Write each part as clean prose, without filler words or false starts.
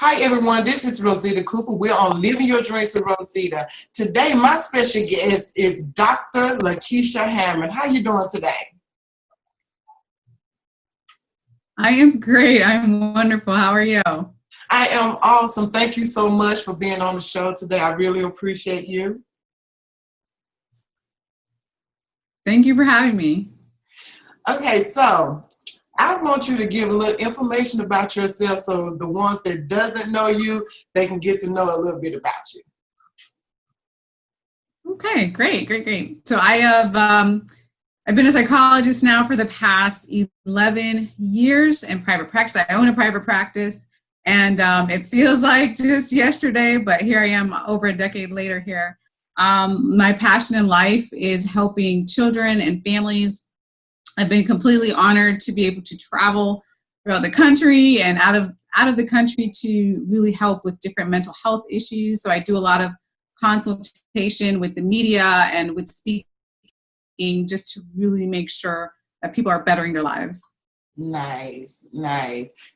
Hi everyone, this is Rosita Cooper. We're on Living Your Dreams with Rosita. Today, my special guest is Dr. NEKESHIA Hammond. How you doing today? I am great. I'm wonderful. How are you? I am awesome. Thank you so much for being on the show today. I really appreciate you. Thank you for having me. Okay, so I want you to give a little information about yourself so the ones that doesn't know you, they can get to know a little bit about you. Okay, great. So I've been a psychologist now for the past 11 years in private practice. I own a private practice, and it feels like just yesterday, but here I am over a decade later here. My passion in life is helping children and families. I've been completely honored to be able to travel throughout the country and out of the country to really help with different mental health issues. So I do a lot of consultation with the media and with speaking just to really make sure that people are bettering their lives. Nice.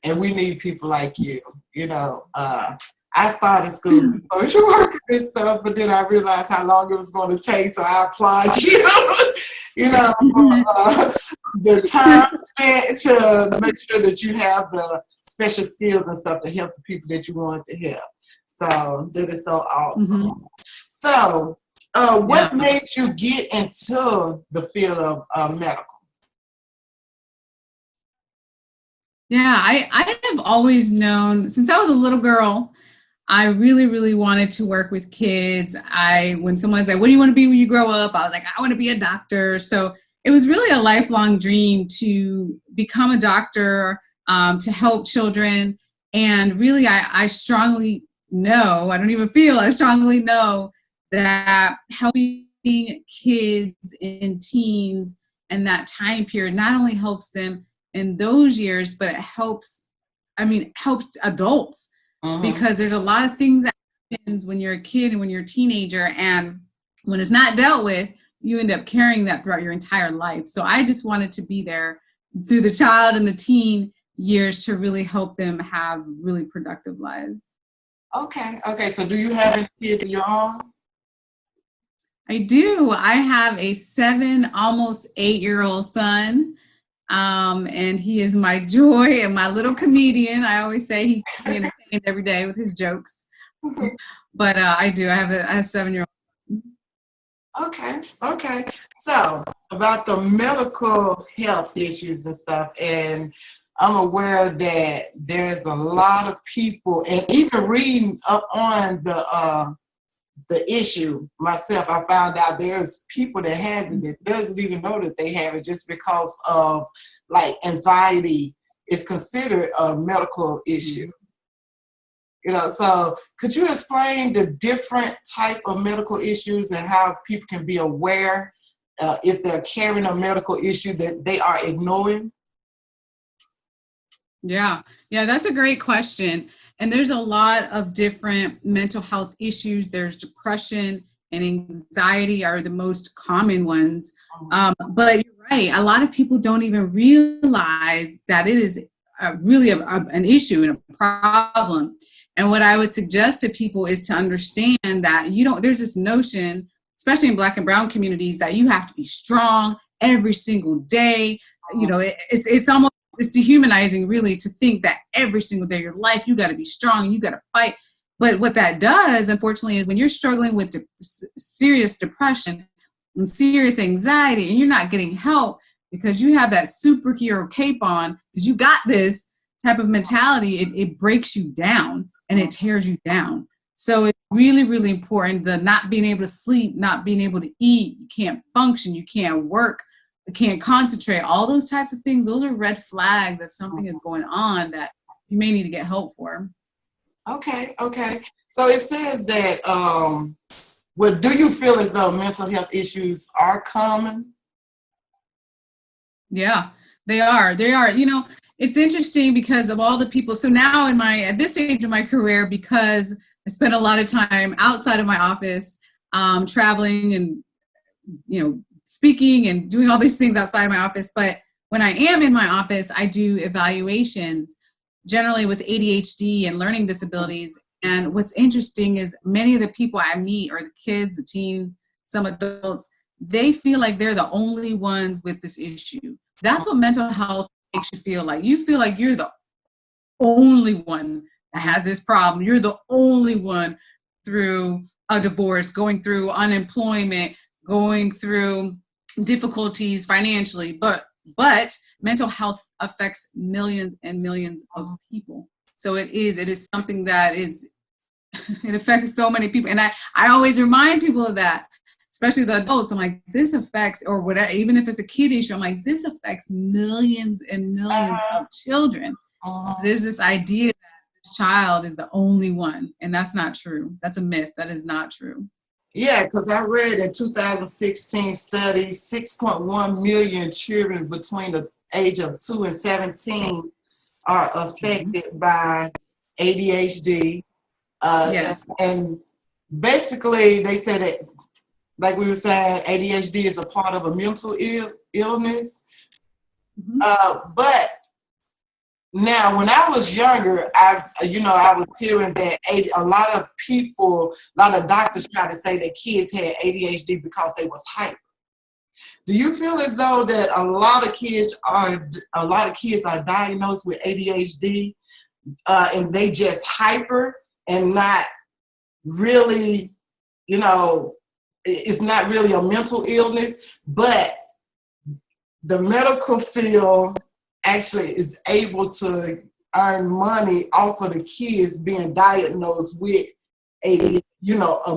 And we need people like you. You know, I started school social worker and stuff, but then I realized how long it was going to take, so I applaud you. For the time spent to make sure that you have the special skills and stuff to help the people that you want to help. So that is so awesome. Mm-hmm. So, what made you get into the field of medical? Yeah, I have always known since I was a little girl. I really wanted to work with kids. When someone said, "What do you want to be when you grow up?" I was like, "I want to be a doctor." So it was really a lifelong dream to become a doctor, to help children. And really, I strongly know, I strongly know that helping kids and teens in that time period not only helps them in those years, but it helps adults. Because there's a lot of things that happens when you're a kid and when you're a teenager, and when it's not dealt with, you end up carrying that throughout your entire life. So I just wanted to be there through the child and the teen years to really help them have really productive lives. Okay. So do you have any kids of your own? I do. I have a 7, almost 8-year-old son. And he is my joy and my little comedian. I always say he keeps me entertained every day with his jokes. But I have a 7-year-old. Okay. So about the medical health issues and stuff, and I'm aware that there's a lot of people, and even reading up on the issue myself, I found out there's people that has it that doesn't even know that they have it just because of like anxiety is considered a medical issue. So could you explain the different type of medical issues and how people can be aware if they're carrying a medical issue that they are ignoring? Yeah, that's a great question. And there's a lot of different mental health issues. There's depression and anxiety are the most common ones. But you're right. A lot of people don't even realize that it is really an issue and a problem. And what I would suggest to people is to understand that there's this notion, especially in Black and brown communities, that you have to be strong every single day. It's almost, it's dehumanizing really to think that every single day of your life, you got to be strong, you got to fight. But what that does, unfortunately, is when you're struggling with serious depression and serious anxiety and you're not getting help because you have that superhero cape on, because you got this type of mentality, it breaks you down and it tears you down. So it's really important, the not being able to sleep, not being able to eat, you can't function, you can't work, you can't concentrate, all those types of things, those are red flags that something is going on that you may need to get help for. Okay. So it says that, do you feel as though mental health issues are common? Yeah, they are. It's interesting because of all the people. So now at this stage of my career, because I spend a lot of time outside of my office, traveling and, speaking and doing all these things outside of my office. But when I am in my office, I do evaluations generally with ADHD and learning disabilities. And what's interesting is many of the people I meet, or the kids, the teens, some adults, they feel like they're the only ones with this issue. That's what mental health makes you feel like. You feel like you're the only one that has this problem. You're the only one through a divorce, going through unemployment, going through difficulties financially. But mental health affects millions and millions of people. So it is something that is, it affects so many people. And I always remind people of that, especially the adults. I'm like, this affects, or whatever, even if it's a kid issue, I'm like, this affects millions and millions of children. There's this idea that this child is the only one, and that's not true. That's a myth. That is not true. Yeah, because I read in 2016 study, 6.1 million children between the age of 2 and 17 are affected by ADHD. Yes. And basically, they said that, like we were saying, ADHD is a part of a mental illness. But now, when I was younger, I was hearing that a lot of doctors try to say that kids had ADHD because they was hyper. Do you feel as though that a lot of kids are diagnosed with ADHD and they just hyper and not really, it's not really a mental illness, but the medical field actually is able to earn money off of the kids being diagnosed with a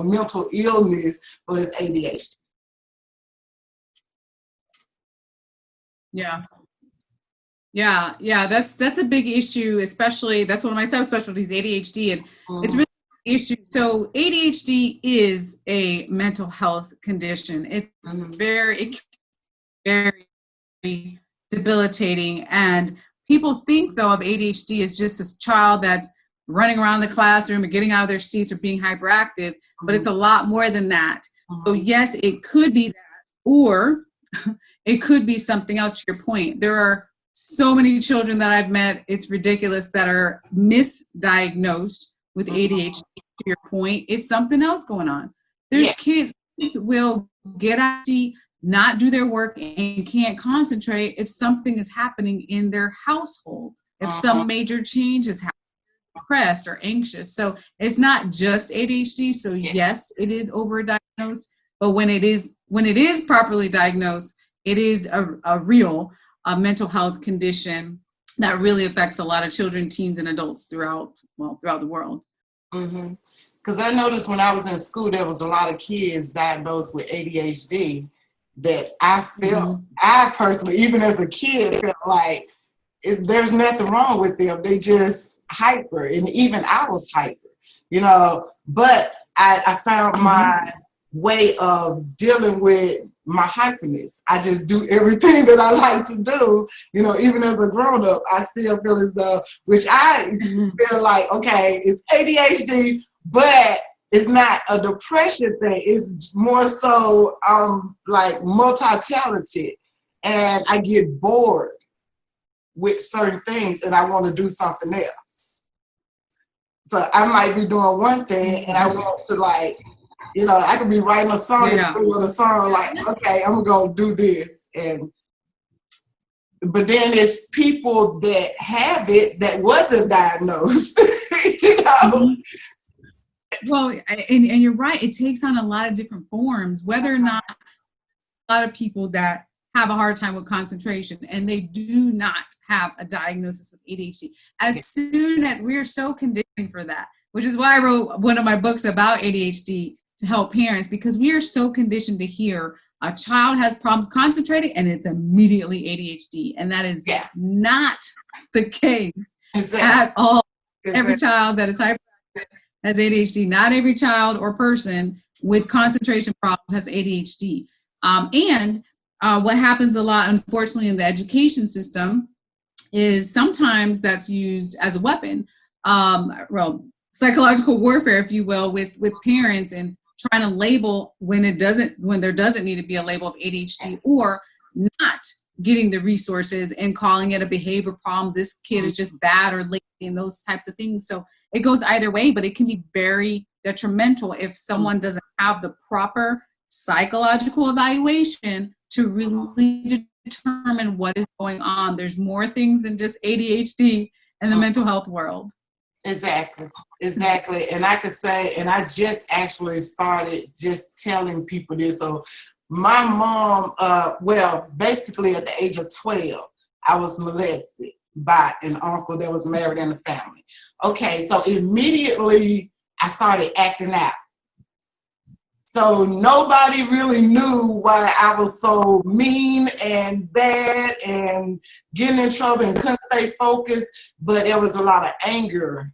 mental illness for his ADHD? Yeah. That's a big issue, especially that's one of my subspecialties, ADHD, and it's really an issue. So ADHD is a mental health condition. It's very debilitating, and people think though of ADHD as just this child that's running around the classroom or getting out of their seats or being hyperactive, but it's a lot more than that. So yes, it could be that, or it could be something else. To your point, there are so many children that I've met, it's ridiculous, that are misdiagnosed with ADHD. To your point, it's something else going on. There's kids will get ADHD, not do their work, and can't concentrate if something is happening in their household, if some major change is happening, depressed or anxious. So it's not just ADHD. So yes, it is overdiagnosed, but when it is properly diagnosed, it is a real mental health condition that really affects a lot of children, teens, and adults throughout the world. Because I noticed when I was in school, there was a lot of kids diagnosed with ADHD that I felt, I personally, even as a kid, felt like there's nothing wrong with them. They just hyper, and even I was hyper, but I found my way of dealing with my hyperness. I just do everything that I like to do, even as a grown up. I still feel as though, which I feel like, okay, it's ADHD, but it's not a depression thing. It's more so like multi-talented, and I get bored with certain things and I want to do something else. So I might be doing one thing and I want to, like, I could be writing a song and doing a song like, okay, I'm gonna do this, but then it's people that have it that wasn't diagnosed, Well, and you're right. It takes on a lot of different forms, whether or not a lot of people that have a hard time with concentration and they do not have a diagnosis with ADHD. As soon as we're so conditioned for that, which is why I wrote one of my books about ADHD to help parents, because we are so conditioned to hear a child has problems concentrating and it's immediately ADHD. And that is not the case at all. Every child that is hyperactive has ADHD. Not every child or person with concentration problems has ADHD. And what happens a lot, unfortunately, in the education system is sometimes that's used as a weapon, psychological warfare, if you will, with parents, and trying to label when there doesn't need to be a label of ADHD, or not getting the resources and calling it a behavior problem. This kid is just bad or lazy and those types of things. So it goes either way, but it can be very detrimental if someone doesn't have the proper psychological evaluation to really determine what is going on. There's more things than just ADHD in the mental health world. Exactly. And I could say, and I just actually started just telling people this. So my mom, basically at the age of 12, I was molested by an uncle that was married in the family. Okay, so immediately I started acting out. So nobody really knew why I was so mean and bad and getting in trouble and couldn't stay focused, but there was a lot of anger,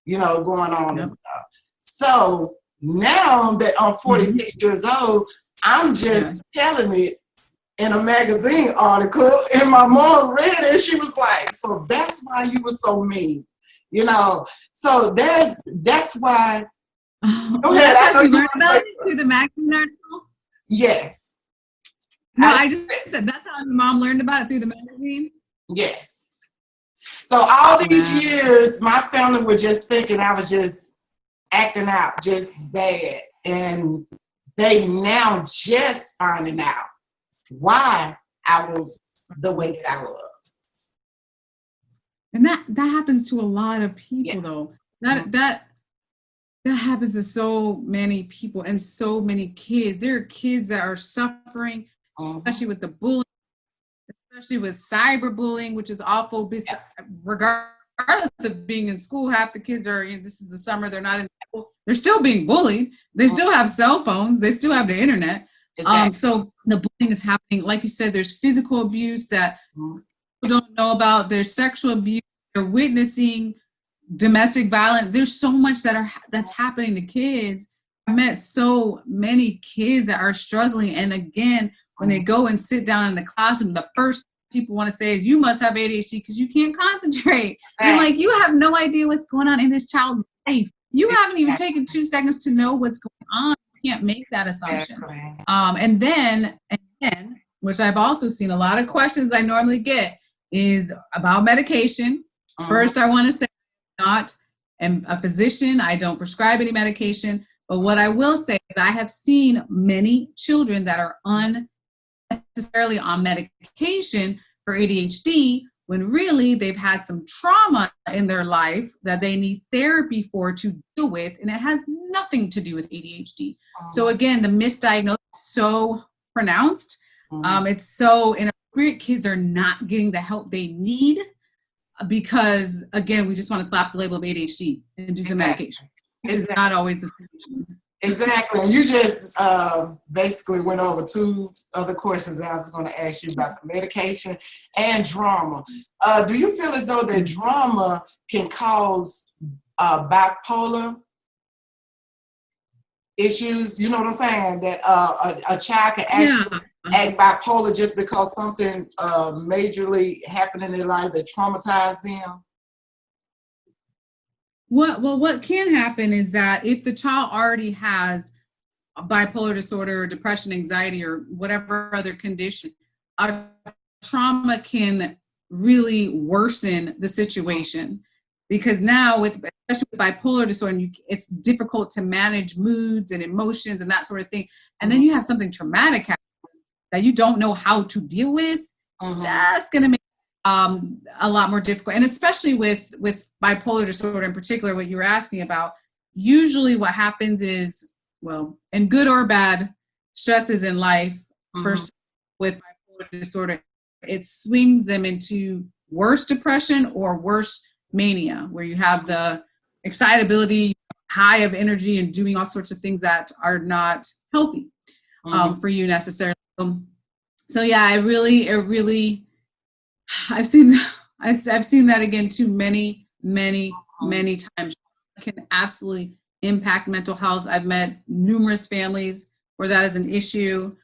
going on and stuff. So now that I'm 46 years old, I'm just telling it in a magazine article, and my mom read it, and she was like, so that's why you were so mean, So that's why. Go ahead. That's how you learned about it through the magazine article? Yes. No, I just said that's how your mom learned about it, through the magazine? Yes. So all these years, my family were just thinking I was just acting out, just bad. And they now just finding out why I was the way that I was. And that happens to a lot of people, though. That happens to so many people and so many kids. There are kids that are suffering, especially with the bullying, especially with cyberbullying, which is awful. Regardless of being in school, half the kids are, this is the summer, they're not in school. They're still being bullied. They still have cell phones. They still have the internet. Exactly. So the bullying is happening. Like you said, there's physical abuse that people don't know about. There's sexual abuse. They're witnessing domestic violence. There's so much that's happening to kids. I met so many kids that are struggling. And again, when they go and sit down in the classroom, the first people want to say is, you must have ADHD because you can't concentrate. And I'm like, you have no idea what's going on in this child's life. You haven't even taken 2 seconds to know what's going on. You can't make that assumption. And then, which I've also seen a lot of questions I normally get is about medication. First, I want to say, not am a physician. I don't prescribe any medication. But what I will say is I have seen many children that are unnecessarily on medication for ADHD when really they've had some trauma in their life that they need therapy for to deal with, and it has nothing to do with ADHD. So again, the misdiagnosis is so pronounced. It's so inappropriate. Kids are not getting the help they need because, again, we just want to slap the label of ADHD and do some medication. It's not always the solution. Exactly. And you just basically went over 2 other questions that I was going to ask you about the medication and drama. Do you feel as though that drama can cause bipolar issues? You know what I'm saying? That a child can actually act bipolar just because something majorly happened in their life that traumatized them? What can happen is that if the child already has a bipolar disorder or depression, anxiety, or whatever other condition, a trauma can really worsen the situation. Because now, especially with bipolar disorder, it's difficult to manage moods and emotions and that sort of thing. And then you have something traumatic happen that you don't know how to deal with. That's going to make a lot more difficult. And especially with bipolar disorder in particular, what you were asking about, usually what happens is, well, and good or bad stresses in life, with bipolar disorder, it swings them into worse depression or worse mania, where you have the excitability, high of energy, and doing all sorts of things that are not healthy for you necessarily. So yeah, I've seen that again too many times. It can absolutely impact mental health. I've met numerous families where that is an issue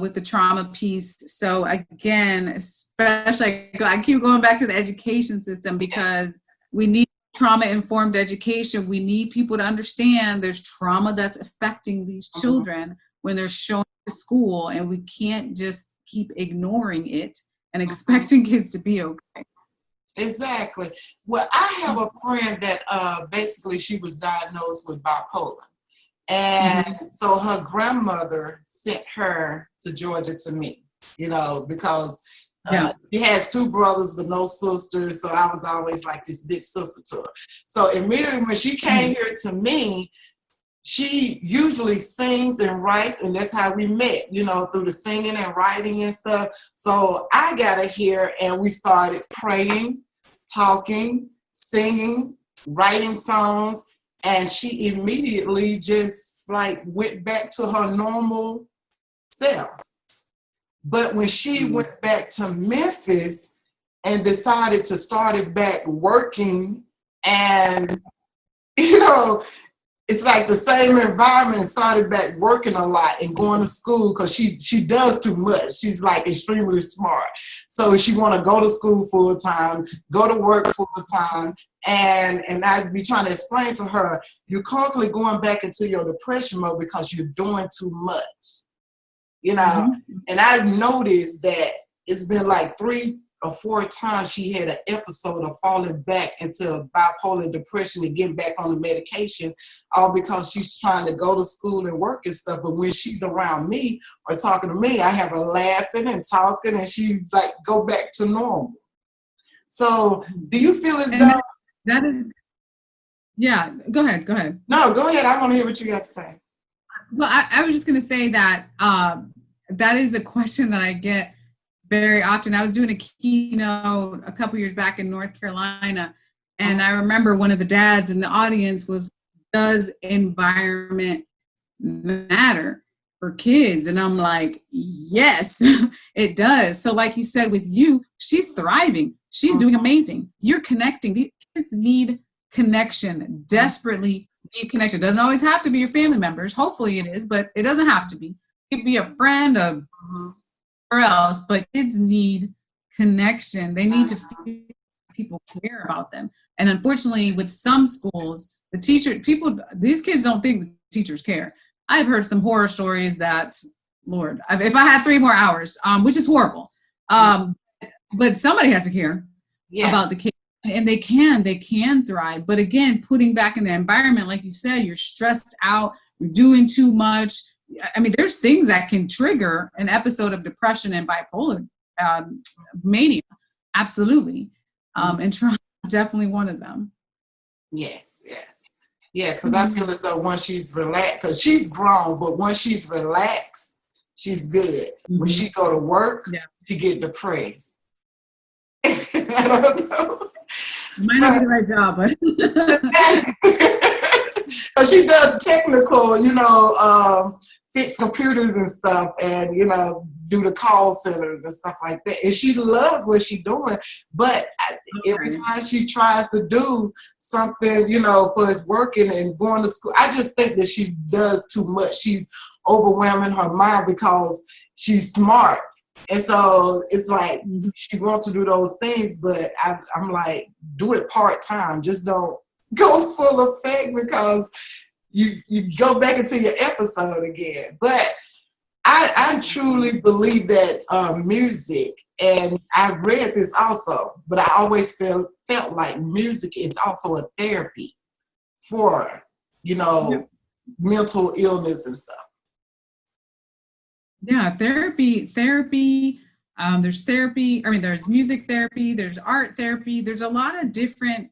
with the trauma piece. So again, especially I keep going back to the education system because we need trauma-informed education. We need people to understand there's trauma that's affecting these children when they're showing to school, and we can't just keep ignoring it and expecting kids to be okay. Exactly. Well, I have a friend that basically she was diagnosed with bipolar. And so her grandmother sent her to Georgia to me, because she has two brothers but no sisters. So I was always like this big sister to her. So immediately when she came here to me, she usually sings and writes, and that's how we met, through the singing and writing and stuff. So I got her here and we started praying, talking, singing, writing songs, and she immediately just like went back to her normal self. But when she went back to Memphis and decided to start it back working, and it's like the same environment, and started back working a lot and going to school because she does too much. She's like extremely smart. So she want to go to school full time, go to work full time. And I'd be trying to explain to her, you're constantly going back into your depression mode because you're doing too much, And I've noticed that it's been like 3 or 4 times she had an episode of falling back into bipolar depression and getting back on the medication, all because she's trying to go to school and work and stuff. But when she's around me or talking to me, I have her laughing and talking, and she like go back to normal. So do you feel as though that is, yeah, go ahead. No, go ahead. I want to hear what you got to say. Well, I was just going to say that that is a question that I get very often. I was doing a keynote a couple years back in North Carolina, and I remember one of the dads in the audience was, does environment matter for kids? And I'm like, yes, it does. So like you said, with you, she's thriving. She's doing amazing. You're connecting. These kids need connection, desperately need connection. It doesn't always have to be your family members. Hopefully it is, but it doesn't have to be. It could be a friend, or else, but kids need connection. They need to feel people care about them. And unfortunately, with some schools, these kids don't think the teachers care. I've heard some horror stories that, Lord, if I had 3 more hours, which is horrible, but somebody has to care about the kids, and they can thrive. But again, putting back in the environment, like you said, you're stressed out, you're doing too much. I mean, there's things that can trigger an episode of depression and bipolar mania. Absolutely. And trauma is definitely one of them. Yes. Because I feel as though once she's relaxed, because she's grown, but once she's relaxed, she's good. When she go to work, she get depressed. I don't know. Might not be the right job, but she does technical, fix computers and stuff, and do the call centers and stuff like that. And she loves what she's doing, but every time she tries to do something, for it's working and going to school, I just think that she does too much. She's overwhelming her mind because she's smart. And so it's like she wants to do those things, but I'm like, do it part-time. Just don't go full effect because you go back into your episode again. But I truly believe that music, and I read this also, but I always felt like music is also a therapy for, mental illness and stuff. Yeah, therapy. There's therapy. I mean, there's music therapy, there's art therapy, there's a lot of different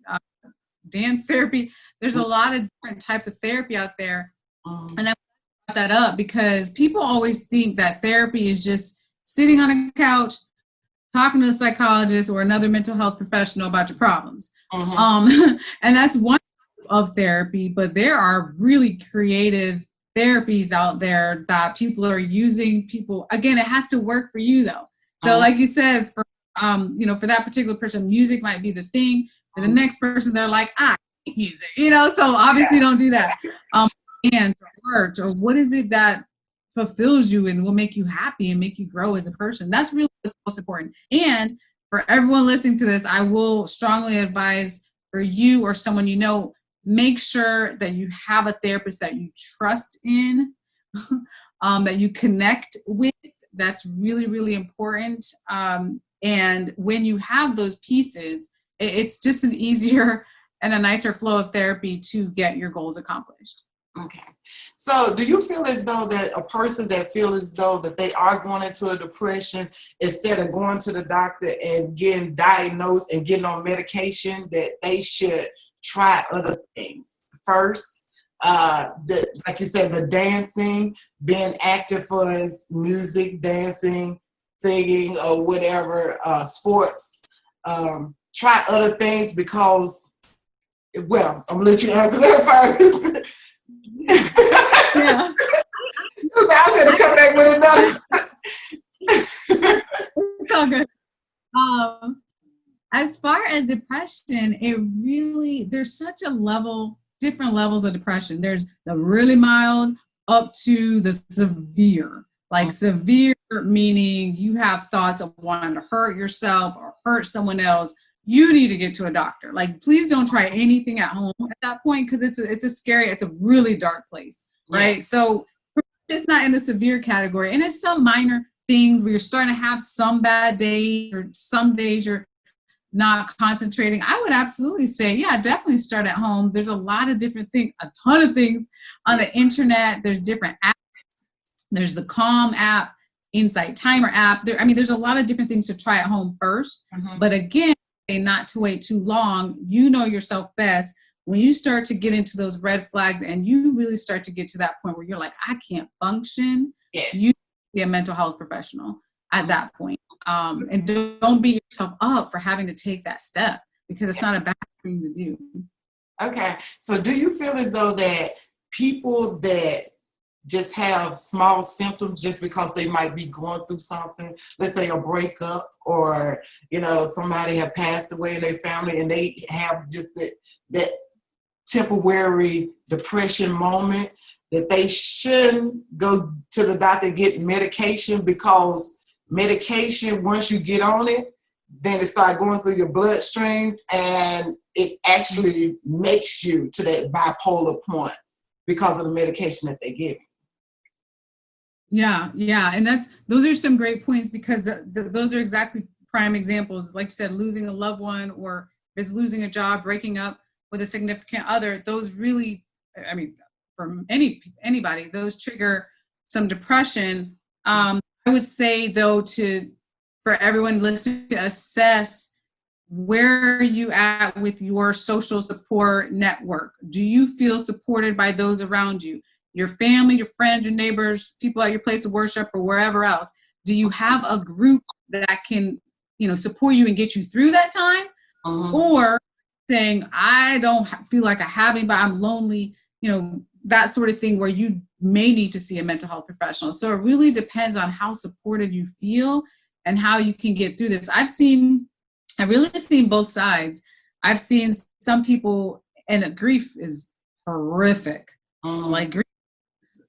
dance therapy. There's a lot of different types of therapy out there. And I brought that up because people always think that therapy is just sitting on a couch, talking to a psychologist or another mental health professional about your problems. And that's one of therapy, but there are really creative therapies out there that people are using. Again, it has to work for you though. So like you said, for that particular person, music might be the thing. For the next person, they're like, I hate music, so obviously don't do that. Dance or art, or what is it that fulfills you and will make you happy and make you grow as a person? That's really what's most important. And for everyone listening to this, I will strongly advise for you or someone make sure that you have a therapist that you trust in, that you connect with. That's really, really important. And when you have those pieces, it's just an easier and a nicer flow of therapy to get your goals accomplished. Okay. So do you feel as though that a person that feels as though that they are going into a depression, instead of going to the doctor and getting diagnosed and getting on medication, that they should try other things first? Like you said, the dancing, being active for his music, dancing, singing, or whatever, sports. Try other things because, well, I'm gonna let you answer that first. Yeah. Because I was gonna come back with another. It's all good. As far as depression, there's such different levels of depression. There's the really mild up to the severe. Like severe meaning you have thoughts of wanting to hurt yourself or hurt someone else. You need to get to a doctor. Like, please don't try anything at home at that point, because it's a really dark place, right? Yeah. So it's not in the severe category, and it's some minor things where you're starting to have some bad days, or some days you're not concentrating. I would absolutely say, yeah, definitely start at home. There's a lot of different things, a ton of things on the internet. There's different apps. There's the Calm app, Insight Timer app. There's a lot of different things to try at home first. Mm-hmm. But again, not to wait too long. You know yourself best. When you start to get into those red flags and you really start to get to that point where you're like, I can't function, yes, you be a mental health professional at that point. And don't beat yourself up for having to take that step, because it's not a bad thing to do. Okay. So do you feel as though that people that just have small symptoms just because they might be going through something, let's say a breakup, or, somebody have passed away in their family and they have just that temporary depression moment, that they shouldn't go to the doctor and get medication, because medication, once you get on it, then it starts going through your bloodstreams and it actually makes you to that bipolar point because of the medication that they give you. Yeah. And those are some great points, because those are exactly prime examples. Like you said, losing a loved one, or is losing a job, breaking up with a significant other. Those really, for anybody, those trigger some depression. I would say, though, for everyone listening, to assess where are you at with your social support network. Do you feel supported by those around you? Your family, your friends, your neighbors, people at your place of worship, or wherever else? Do you have a group that can, support you and get you through that time? Or saying, I don't feel like I have anybody, I'm lonely, that sort of thing, where you may need to see a mental health professional. So it really depends on how supported you feel and how you can get through this. I've really seen both sides. I've seen some people, and grief is horrific. Like, grief is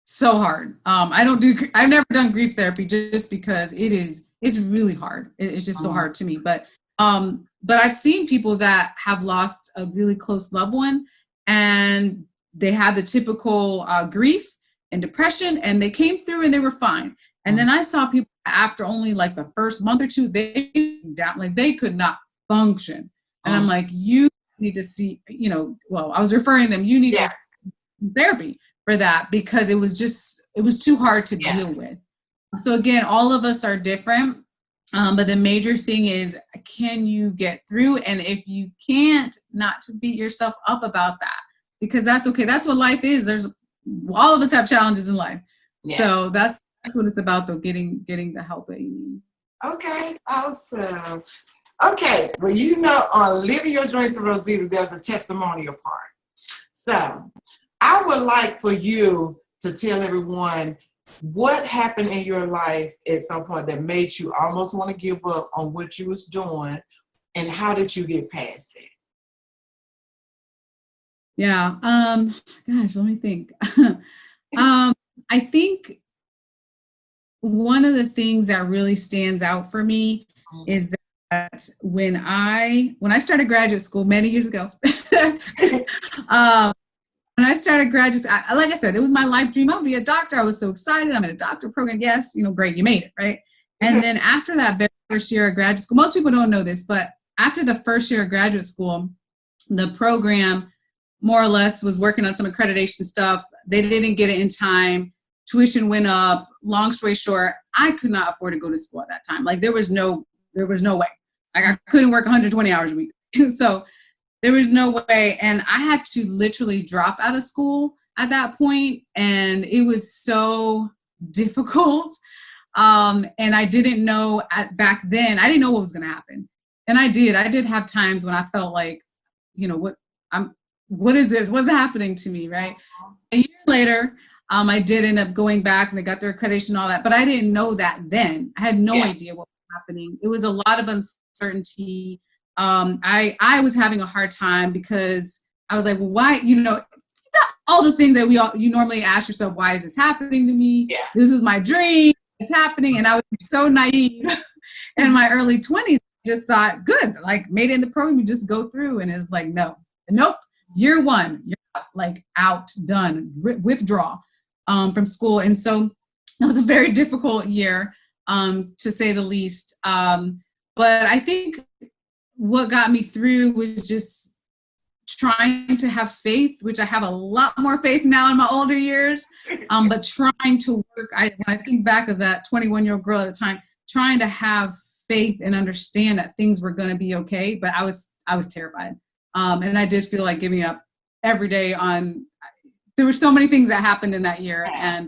so hard. I've never done grief therapy, just because it's really hard. It's just so hard to me. But I've seen people that have lost a really close loved one, and they had the typical grief and depression, and they came through and they were fine. And then I saw people after only like the first month or two, they could not function. And I'm like, you need to see, I was referring them, you need to see therapy for that, because it was too hard to deal with. So again, all of us are different. But the major thing is, can you get through? And if you can't, not to beat yourself up about that, because that's okay. That's what life is. All of us have challenges in life. Yeah. So that's what it's about, though, getting the help that you need. Okay, awesome. Okay, well, on Living Your Dreams with Rosita, there's a testimonial part. So I would like for you to tell everyone what happened in your life at some point that made you almost want to give up on what you was doing, and how did you get past it? Yeah. Gosh, let me think. I think one of the things that really stands out for me is that when I started graduate school many years ago, when I started graduate, like I said, it was my life dream. I would be a doctor. I was so excited. I'm in a doctor program. Yes, great, you made it, right? And then after that very first year of graduate school, most people don't know this, but after the first year of graduate school, the program more or less was working on some accreditation stuff. They didn't get it in time. Tuition went up. Long story short, I could not afford to go to school at that time. Like there was no way. Like I couldn't work 120 hours a week. So there was no way. And I had to literally drop out of school at that point. And it was so difficult. And I didn't know back then, I didn't know what was going to happen. And I did have times when I felt like, what is this? What's happening to me? Right. A year later, I did end up going back and I got their accreditation and all that, but I didn't know that then. I had no idea what was happening. It was a lot of uncertainty. I was having a hard time because I was like, well, why, all the things that you normally ask yourself, why is this happening to me? Yeah. This is my dream. It's happening. And I was so naive in my early 20s. Just thought, good, like made it in the program, you just go through. And it's like, nope. Year one, you're like out, done, withdraw from school. And so that was a very difficult year, to say the least. But I think what got me through was just trying to have faith, which I have a lot more faith now in my older years, but trying to work. When I think back of that 21-year-old girl at the time, trying to have faith and understand that things were going to be okay. But I was terrified. And I did feel like giving up every day there were so many things that happened in that year and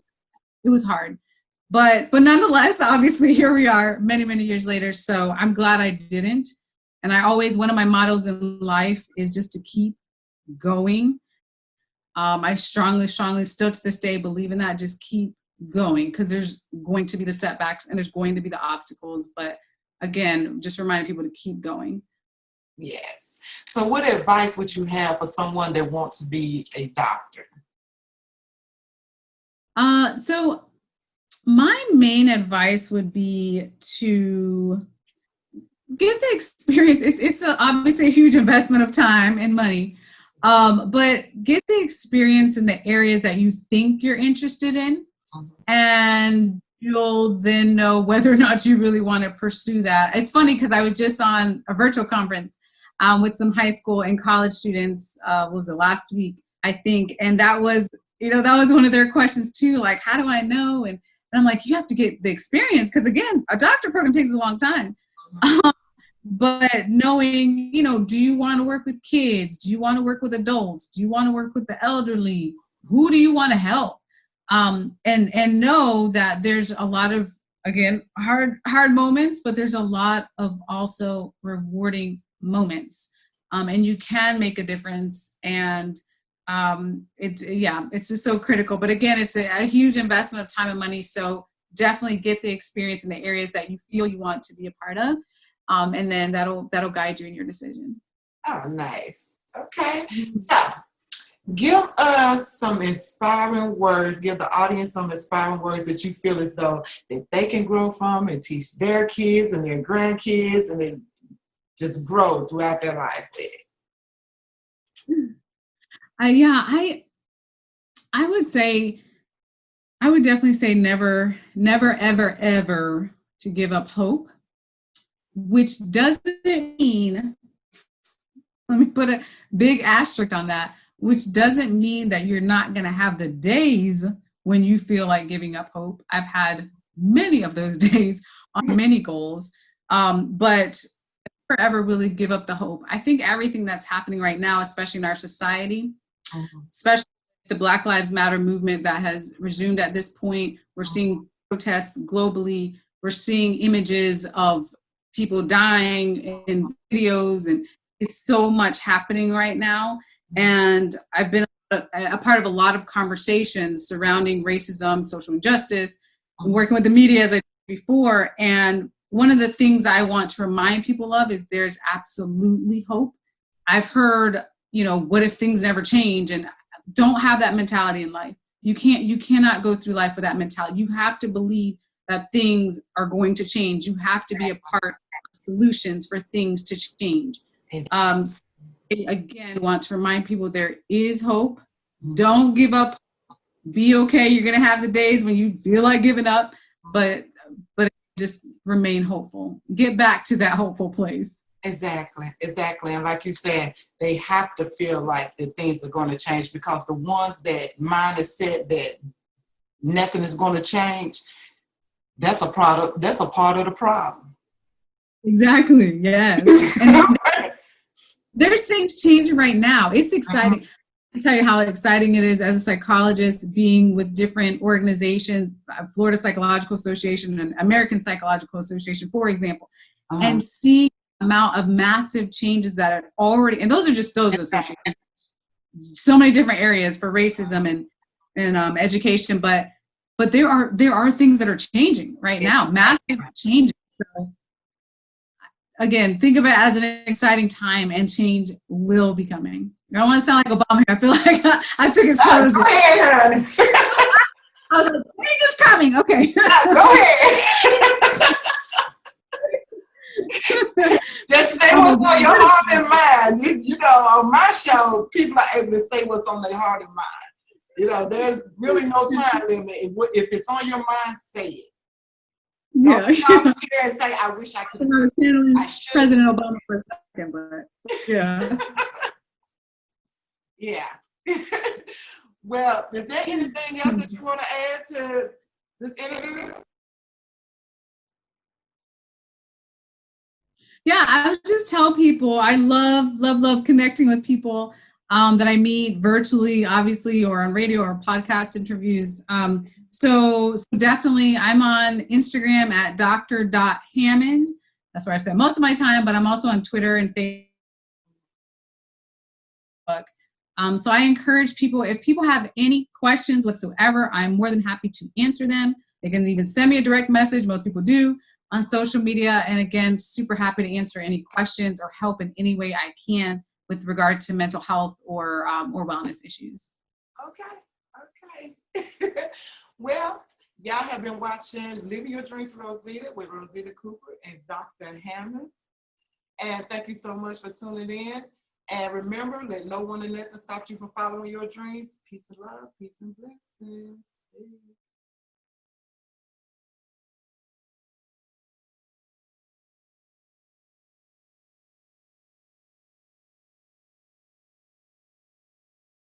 it was hard, but nonetheless, obviously here we are many, many years later. So I'm glad I didn't. And one of my mottos in life is just to keep going. I strongly still to this day believe in that. Just keep going, because there's going to be the setbacks and there's going to be the obstacles. But again, just reminding people to keep going. Yes. So what advice would you have for someone that wants to be a doctor? So my main advice would be to get the experience. It's obviously a huge investment of time and money, but get the experience in the areas that you think you're interested in, and you'll then know whether or not you really want to pursue that. It's funny because I was just on a virtual conference with some high school and college students. What was it, last week, I think, and that was one of their questions too. Like, how do I know? And I'm like, you have to get the experience, because again, a doctor program takes a long time. But knowing, do you want to work with kids? Do you want to work with adults? Do you want to work with the elderly? Who do you want to help? And know that there's a lot of, again, hard moments, but there's a lot of also rewarding moments. And you can make a difference. And it's just so critical. But again, it's a huge investment of time and money. So definitely get the experience in the areas that you feel you want to be a part of. And then that'll guide you in your decision. Oh, nice. Okay. So give us some inspiring words. Give the audience some inspiring words that you feel as though that they can grow from and teach their kids and their grandkids, and they just grow throughout their life. I would definitely say never, ever to give up hope, which doesn't mean, let me put a big asterisk on that, which doesn't mean that you're not going to have the days when you feel like giving up hope. I've had many of those days on many goals, but never ever really give up the hope. I think everything that's happening right now, especially in our society, especially the Black Lives Matter movement that has resumed at this point, we're seeing protests globally. We're seeing images of people dying in videos, and it's so much happening right now. And I've been a part of a lot of conversations surrounding racism, social injustice, and working with the media, as I said before. And one of the things I want to remind people of is there's absolutely hope. I've heard, what if things never change? And don't have that mentality in life. You cannot go through life with that mentality. You have to believe that things are going to change. You have to be a part of solutions for things to change. Again, want to remind people there is hope. Don't give up. Be okay. You're going to have the days when you feel like giving up, but just remain hopeful. Get back to that hopeful place. Exactly. And like you said, they have to feel like that things are going to change, because the ones that mind is set that nothing is going to change, that's a part of the problem. Exactly. Yes. And there's things changing right now. It's exciting. I can tell you how exciting it is as a psychologist, being with different organizations, Florida Psychological Association and American Psychological Association, for example, and seeing the amount of massive changes that are already, and those are just those associations, so many different areas for racism and education, but there are things that are changing right now, massive changes. So again, think of it as an exciting time, and change will be coming. I don't want to sound like Obama here. I feel like I took it slow. Go ahead, honey. I was like, change is coming. Okay. Go ahead. Just say what's on your heart and mind. You know, on my show, people are able to say what's on their heart and mind. You know, there's really no time limit. If it's on your mind, say it. Yeah. Don't here and say, I wish I could. I was channeling President Obama for a second, but yeah. Yeah. Well, is there anything else that you want to add to this interview? Yeah, I would just tell people I love connecting with people that I meet virtually, obviously, or on radio or podcast interviews. So definitely, I'm on Instagram at dr.hammond. That's where I spend most of my time, but I'm also on Twitter and Facebook. So I encourage people, if people have any questions whatsoever, I'm more than happy to answer them. They can even send me a direct message. Most people do on social media. And again, super happy to answer any questions or help in any way I can with regard to mental health or wellness issues. Okay. Well, y'all have been watching Living Your Dreams with Rosita Cooper and Dr. Hammond. And thank you so much for tuning in. And remember, let no one and nothing stop you from following your dreams. Peace and love, peace and blessings.